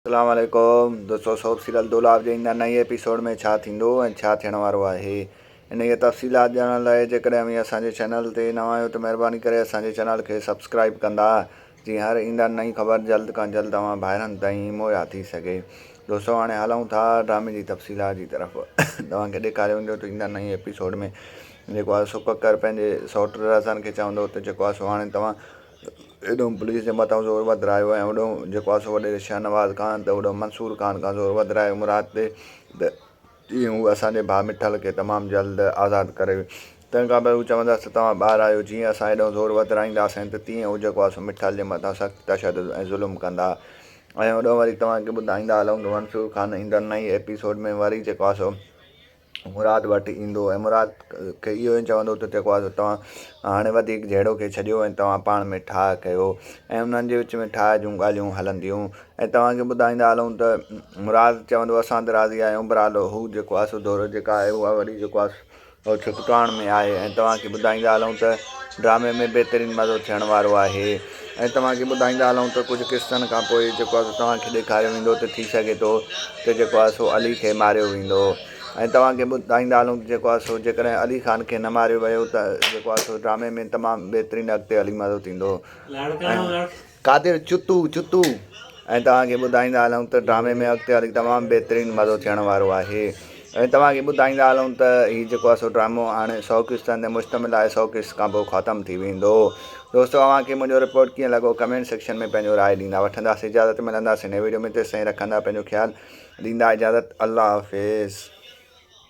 अस्सलाम वालेकुम दोस्तों, सोप सीरियल दुलाब जे ईंदा नई एपिसोड में छा थींदो ऐं छा थियण वारो आहे इन जी तफ़सीलात ॼाणण लाइ जेकॾहिं अव्हां असांजे चैनल ते नवां आहियो त महिरबानी करे असांजे चैनल खे सब्सक्राइब कंदा जीअं हर ईंदा नई ख़बर जल्द खां जल्द तव्हां ॿाहिरनि ताईं मुहैया थी सघे। दोस्तों हाणे हलूं था ड्रामे जी तफ़सीलात जी तरफ़। तव्हांखे ॾेखारियो वेंदो त ईंदा नई एपिसोड में जेको आहे सो ककर पंहिंजे सौट रज़न खे चवंदो त जेको आहे सो हाणे तव्हां एॾो पुलिस जे मथां ज़ोर वधायो ऐं होॾो जेको आहे सो वॾे शाहनवाज़ ख़ान त होॾो मंसूर ख़ान खां ज़ोर वधायो मुराद ते त जीअं हू असांजे भाउ मिठल खे तमामु जल्द आज़ादु करे। तंहिं खां पोइ हू चवंदासीं तव्हां ॿाहिरि आहियो, जीअं असां एॾो ज़ोर वधाईंदासीं त तीअं हू जेको आहे सो मिठल जे मथां सख़्तु तशदुद ऐं ज़ुल्म कंदा। ऐं होॾो वरी तव्हांखे ॿुधाईंदा हलूं त मंसूर ख़ान ईंदड़ नई एपिसोड में वरी जेको आहे सो मुराद वटि ईंदो ऐं मुराद खे इहो ई चवंदो त जेको आहे तव्हां हाणे वधीक जहिड़ो खे छॾियो ऐं तव्हां पाण में ठाह कयो ऐं उन्हनि जे विच में ठाह जूं ॻाल्हियूं हलंदियूं। ऐं तव्हांखे ॿुधाईंदा हलूं त मुराद चवंदो असां त राज़ी आहियूं, बरालो हू जेको आहे सो दौर जेका आहे उहा वरी जेको आहे सो छिकटाण में आहे। ऐं तव्हांखे ॿुधाईंदा हलूं त ड्रामे में बहितरीनु मज़ो थियण वारो आहे। ऐं तव्हांखे ॿुधाईंदा हलूं त कुझु किस्तनि खां पोइ जेको आहे तव्हांखे ॾेखारियो वेंदो त थी सघे थो त जेको आहे सो अली खे मारियो वेंदो। ऐं तव्हांखे ॿुधाईंदा हलूं जेको आहे सो जेकॾहिं अली ख़ान खे न मारियो वियो त जेको आहे सो ड्रामे में तमामु बहितरीनु अॻिते हली मज़ो थींदो। कादिर चुतू ऐं तव्हांखे ॿुधाईंदा हलूं त ड्रामे में अॻिते हली तमामु बहितरीनु मज़ो थियण वारो आहे। ऐं तव्हांखे ॿुधाईंदा हलूं त हीउ जेको आहे सो ड्रामो हाणे 100 किस्तनि ते मुश्तमिल आहे, 100 किस्त खां पोइ ख़तमु थी वेंदो। दोस्तों तव्हांखे मुंहिंजो रिपोर्ट कीअं लॻो कमेंट सेक्शन में पंहिंजो राय ॾींदा। वठंदासीं इजाज़त, मिलंदासीं नए वीडियो में, तेसिताईं रखंदा पंहिंजो ख़्यालु, ॾींदा इजाज़त। अल्लाह हाफ़िज़।